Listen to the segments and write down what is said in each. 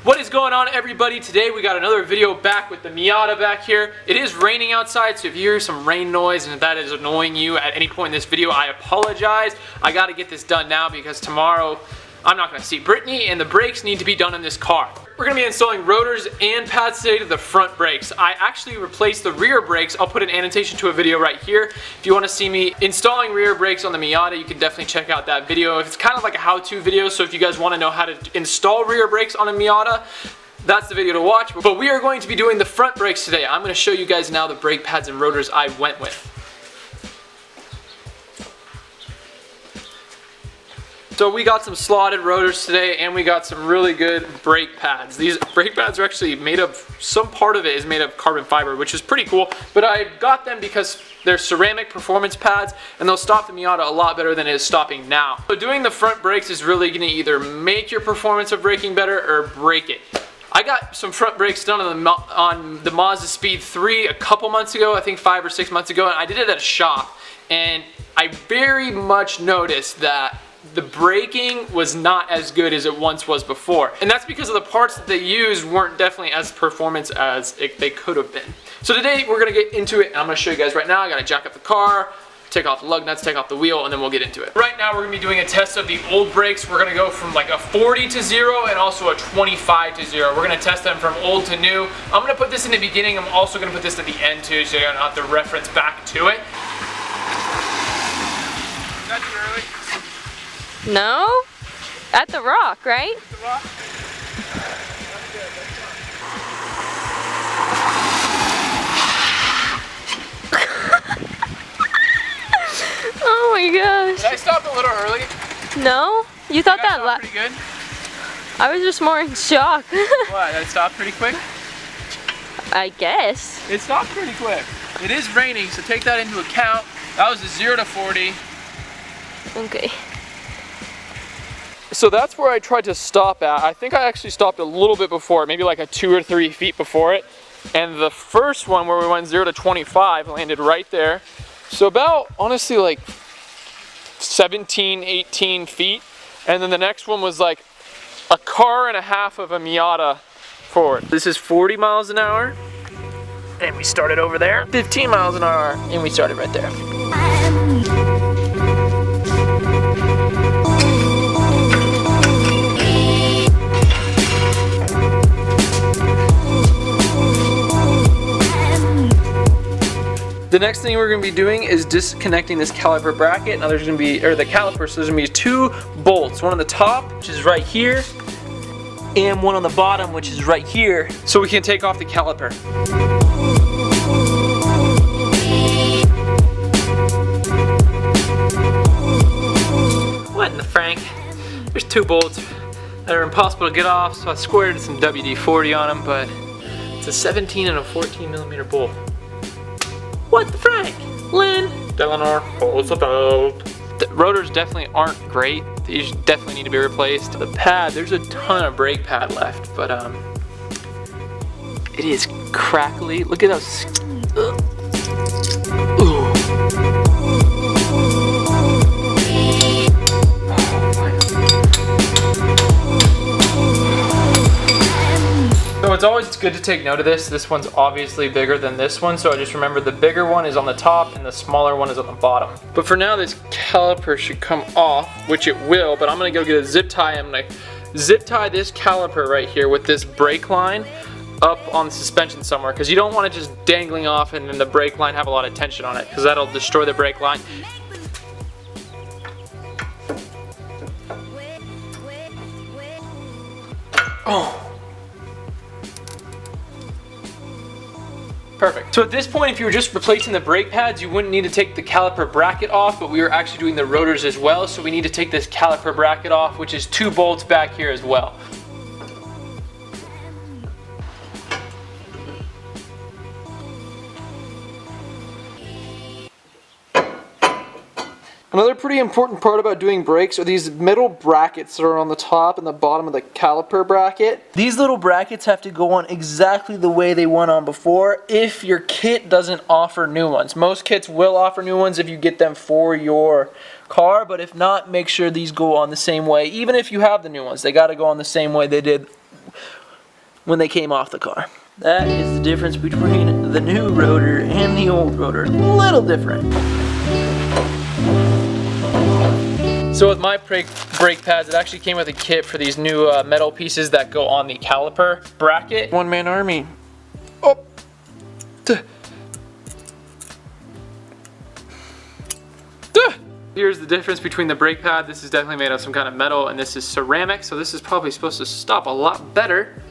What is going on, everybody? Today we got another video back with the Miata back here. It is raining outside, so if you hear some rain noise and if that is annoying you at any point in this video, I apologize. I got to get this done now because tomorrow I'm not going to see Brittany and the brakes need to be done in this car. We're going to be installing rotors and pads today to the front brakes. I actually replaced the rear brakes. I'll put an annotation to a video right here. If you want to see me installing rear brakes on the Miata, you can definitely check out that video. It's kind of like a how-to video, so if you guys want to know how to install rear brakes on a Miata, that's the video to watch. But we are going to be doing the front brakes today. I'm going to show you guys now the brake pads and rotors I went with. So we got some slotted rotors today and we got some really good brake pads. These brake pads are actually made of, some part of it is made of carbon fiber, which is pretty cool, but I got them because they're ceramic performance pads and they'll stop the Miata a lot better than it is stopping now. So doing the front brakes is really going to either make your performance of braking better or break it. I got some front brakes done on the Mazda Speed 3 a couple months ago, I think 5 or 6 months ago, and I did it at a shop, and I very much noticed that the braking was not as good as it once was before. And that's because of the parts that they used weren't definitely as performance as they could have been. So today we're gonna get into it and I'm gonna show you guys right now. I gotta jack up the car, take off the lug nuts, take off the wheel, and then we'll get into it. Right now we're gonna be doing a test of the old brakes. We're gonna go from like a 40 to 0 and also a 25 to 0. We're gonna test them from old to new. I'm gonna put this in the beginning. I'm also gonna put this at the end too, so you don't have to reference back to it. Is that too early? No? At the rock, right? At the rock? Oh my gosh. Did I stop a little early? No? You thought that pretty good? I was just more in shock. What? Did I stop pretty quick? I guess. It stopped pretty quick. It is raining, so take that into account. That was a 0 to 40. Okay. So that's where I tried to stop at. I think I actually stopped a little bit before it, maybe like a 2 or 3 feet before it. And the first one where we went 0 to 25 landed right there. So about, honestly, like 17, 18 feet. And then the next one was like a car and a half of a Miata forward. This is 40 miles an hour. And we started over there. 15 miles an hour, and we started right there. The next thing we're going to be doing is disconnecting this caliper bracket. Now there's going to be, or the caliper, so there's going to be 2 bolts. One on the top, which is right here, and one on the bottom, which is right here, so we can take off the caliper. What in the frank? There's 2 bolts that are impossible to get off, so I squared some WD-40 on them, but it's a 17 and a 14 millimeter bolt. What the frank? Lynn? Delanor, what's about? The rotors definitely aren't great. These definitely need to be replaced. The pad, there's a ton of brake pad left, but it is crackly. Look at those. Ooh. So it's always good to take note of this. This one's obviously bigger than this one, so I just remember the bigger one is on the top and the smaller one is on the bottom. But for now, this caliper should come off, which it will, but I'm gonna go get a zip tie. I'm gonna zip tie this caliper right here with this brake line up on the suspension somewhere, because you don't want it just dangling off and then the brake line have a lot of tension on it, because that'll destroy the brake line. Oh. Perfect. So at this point, if you were just replacing the brake pads, you wouldn't need to take the caliper bracket off, but we are actually doing the rotors as well, so we need to take this caliper bracket off, which is 2 bolts back here as well. Another pretty important part about doing brakes are these metal brackets that are on the top and the bottom of the caliper bracket. These little brackets have to go on exactly the way they went on before if your kit doesn't offer new ones. Most kits will offer new ones if you get them for your car, but if not, make sure these go on the same way. Even if you have the new ones, they got to go on the same way they did when they came off the car. That is the difference between the new rotor and the old rotor. A little different. So with my brake pads, it actually came with a kit for these new metal pieces that go on the caliper bracket. One-man army. Oh. Here's the difference between the brake pad. This is definitely made of some kind of metal, and this is ceramic, so this is probably supposed to stop a lot better.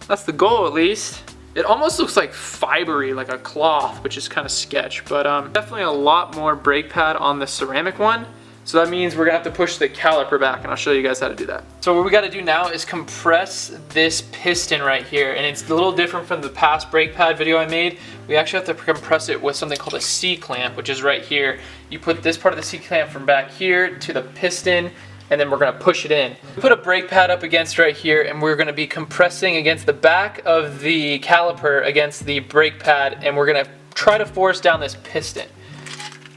That's the goal, at least. It almost looks like fibery, like a cloth, which is kind of sketch, but definitely a lot more brake pad on the ceramic one. So that means we're gonna have to push the caliper back, and I'll show you guys how to do that. So what we gotta do now is compress this piston right here, and it's a little different from the past brake pad video I made. We actually have to compress it with something called a C-clamp, which is right here. You put this part of the C-clamp from back here to the piston, and then we're gonna push it in. We put a brake pad up against right here, and we're gonna be compressing against the back of the caliper against the brake pad, and we're gonna try to force down this piston.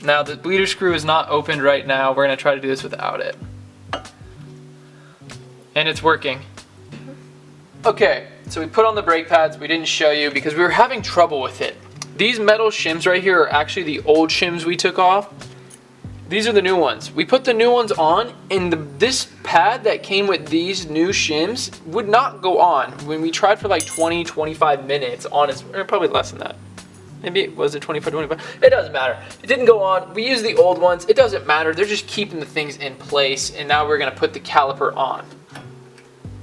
Now the bleeder screw is not opened right now. We're gonna try to do this without it. And it's working. Okay, so we put on the brake pads. We didn't show you because we were having trouble with it. These metal shims right here are actually the old shims we took off. These are the new ones. We put the new ones on, and this pad that came with these new shims would not go on. When we tried for like 20-25 minutes on its, or probably less than that. Maybe it was 25. It doesn't matter. It didn't go on. We used the old ones. It doesn't matter. They're just keeping the things in place, and now we're gonna put the caliper on.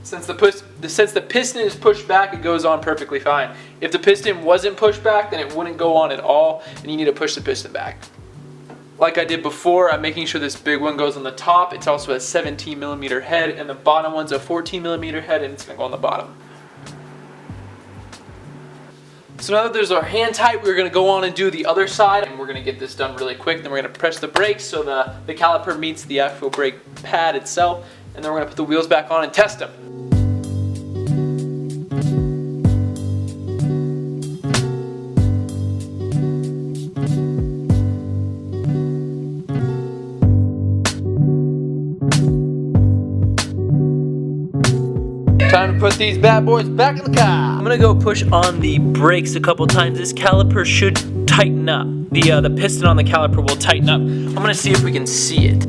Since the piston is pushed back, it goes on perfectly fine. If the piston wasn't pushed back, then it wouldn't go on at all, and you need to push the piston back. Like I did before, I'm making sure this big one goes on the top. It's also a 17mm head, and the bottom one's a 14mm head, and it's gonna go on the bottom. So now that there's our hand tight, we're gonna go on and do the other side, and we're gonna get this done really quick. Then we're gonna press the brakes so the caliper meets the actual brake pad itself, and then we're gonna put the wheels back on and test them. Time to put these bad boys back in the car. I'm gonna go push on the brakes a couple times. This caliper should tighten up. The piston on the caliper will tighten up. I'm gonna see if we can see it.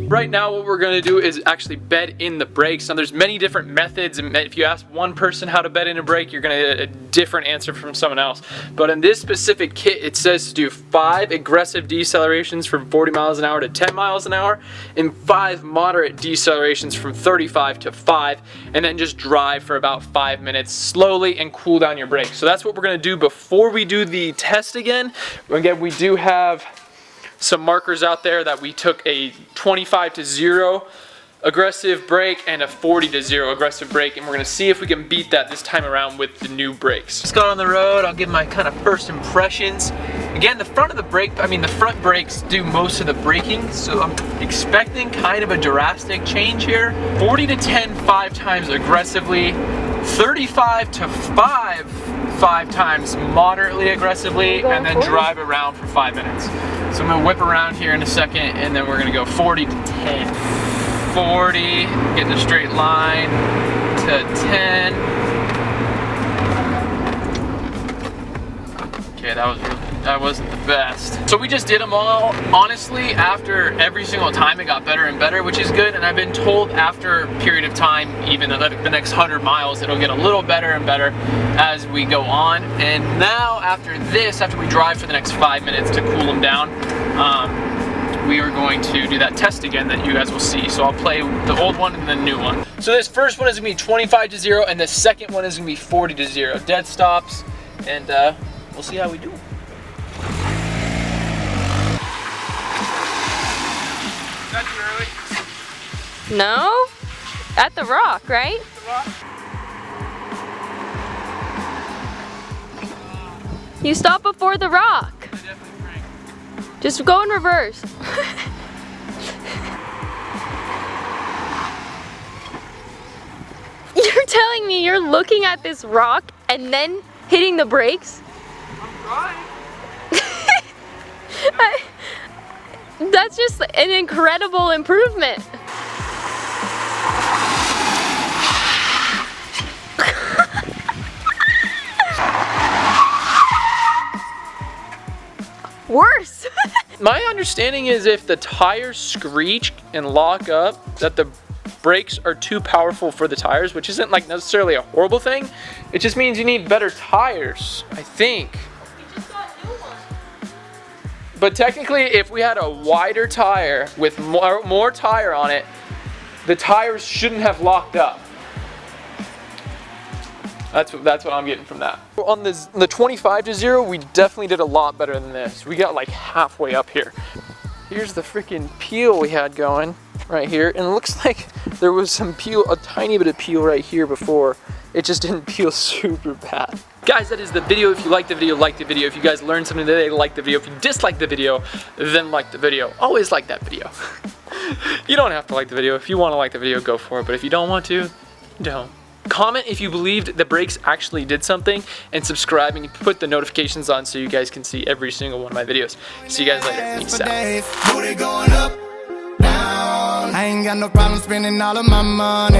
Right now what we're going to do is actually bed in the brakes. Now there's many different methods, and if you ask one person how to bed in a brake, you're going to get a different answer from someone else. But in this specific kit, it says to do 5 aggressive decelerations from 40 miles an hour to 10 miles an hour, and 5 moderate decelerations from 35 to 5, and then just drive for about 5 minutes slowly and cool down your brakes. So that's what we're going to do before we do the test again. Again, we do have some markers out there that we took a 25 to 0 aggressive brake and a 40 to 0 aggressive brake, and we're gonna see if we can beat that this time around with the new brakes. Just got on the road. I'll give my kind of first impressions. Again, the front brakes do most of the braking, so I'm expecting kind of a drastic change here. 40 to 10 5 times aggressively, 35 to 5 times moderately aggressively, and then drive around for 5 minutes. So I'm gonna whip around here in a second, and then we're gonna go 40 to 10. 40, get in a straight line to 10. Okay, that wasn't the best. So we just did them all. Honestly, after every single time it got better and better, which is good, and I've been told after a period of time, even the next 100 miles, it'll get a little better and better as we go on. And now after this, after we drive for the next 5 minutes to cool them down, we are going to do that test again that you guys will see. So I'll play the old one and the new one. So this first one is gonna be 25 to 0, and the second one is gonna be 40 to 0. Dead stops, and we'll see how we do. That's too early. No? At the rock, right? The rock. You stop before the rock. I definitely crank. Just go in reverse. telling me you're looking at this rock and then hitting the brakes? I'm trying. That's just an incredible improvement. Worse. My understanding is if the tires screech and lock up, that the brakes are too powerful for the tires, which isn't like necessarily a horrible thing. It just means you need better tires, I think. We just got new ones. But technically, if we had a wider tire with more tire on it, the tires shouldn't have locked up. That's what I'm getting from that. On the 25 to 0, we definitely did a lot better than this. We got like halfway up here. Here's the freaking peel we had going right here, and it looks like there was some peel, a tiny bit of peel right here before. It just didn't peel super bad. Guys, that is the video. If you liked the video, like the video. If you guys learned something today, like the video. If you dislike the video, then like the video. Always like that video. You don't have to like the video. If you want to like the video, go for it. But if you don't want to, don't. Comment if you believed the brakes actually did something, and subscribe and put the notifications on so you guys can see every single one of my videos. See you guys later. Peace out. I ain't got no problem spending all of my money.